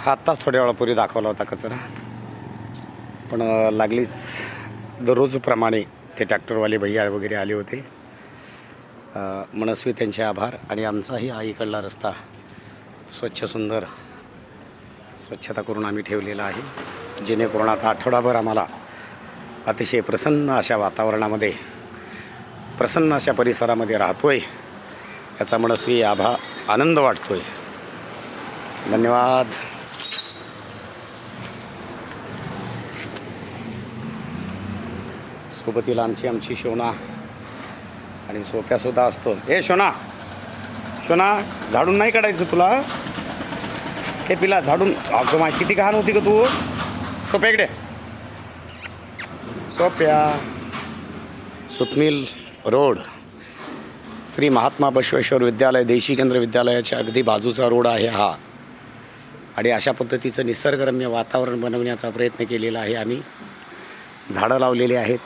हा आत्ताच थोड्या वेळापूर्वी दाखवला होता कचरा, पण लागलीच दररोजप्रमाणे ते ट्रॅक्टरवाले भैया वगैरे आले होते. मनस्वी त्यांचे आभार. आणि आमचाही हा इकडला रस्ता स्वच्छ सुंदर स्वच्छता करून आम्ही ठेवलेला आहे, जेणेकरून आता आठवडाभर आम्हाला अतिशय प्रसन्न अशा वातावरणामध्ये, प्रसन्न अशा परिसरामध्ये राहतोय, याचा मनस्वी आनंद वाटतोय. धन्यवाद. सोबतीला आमची शोना आणि सोप्यासुद्धा असतो. ए शोना, झाडून नाही काढायचं तुला? हे पिला झाडून. अगं माय किती घाण होती का तू? सोप्याकडे सोप्या. सुतमिल रोड, श्री महात्मा बसवेश्वर विद्यालय, देशी केंद्र विद्यालयाच्या अगदी बाजूचा रोड आहे हा. आणि अशा पद्धतीचं निसर्गरम्य वातावरण बनवण्याचा प्रयत्न केलेला आहे आम्ही. झाडं लावलेली आहेत,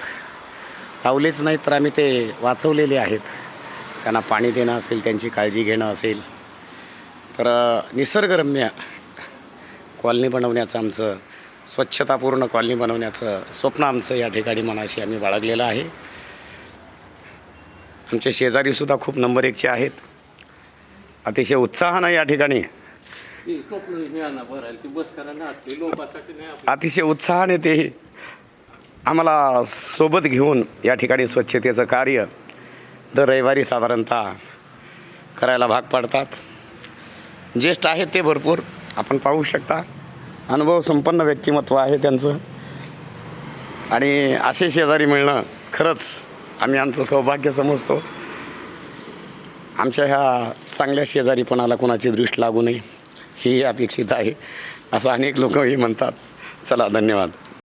लावलेच नाहीत तर आम्ही ते वाचवलेले आहेत. त्यांना पाणी देणं असेल, त्यांची काळजी घेणं असेल, तर निसर्गरम्य कॉलनी बनवण्याचं आमचं, स्वच्छतापूर्ण कॉलनी बनवण्याचं स्वप्न आमचं या ठिकाणी मनाशी आम्ही बाळगलेलं आहे. आमचे शेजारीसुद्धा खूप नंबर 1चे आहेत. अतिशय उत्साहानं या ठिकाणी, अतिशय उत्साहाने ते आम्हाला सोबत घेऊन या ठिकाणी स्वच्छतेचं कार्य दर रविवारी साधारणतः करायला भाग पाडतात. ज्येष्ठ आहेत ते भरपूर, आपण पाहू शकता. अनुभव संपन्न व्यक्तिमत्व आहे त्यांचं. आणि असे शेजारी मिळणं खरंच आम्ही आमचं सौभाग्य समजतो. आमच्या ह्या चांगल्या शेजारीपणाला कोणाची दृष्ट लागू नये ही अपेक्षित आहे, असं अनेक लोकही म्हणतात. चला, धन्यवाद.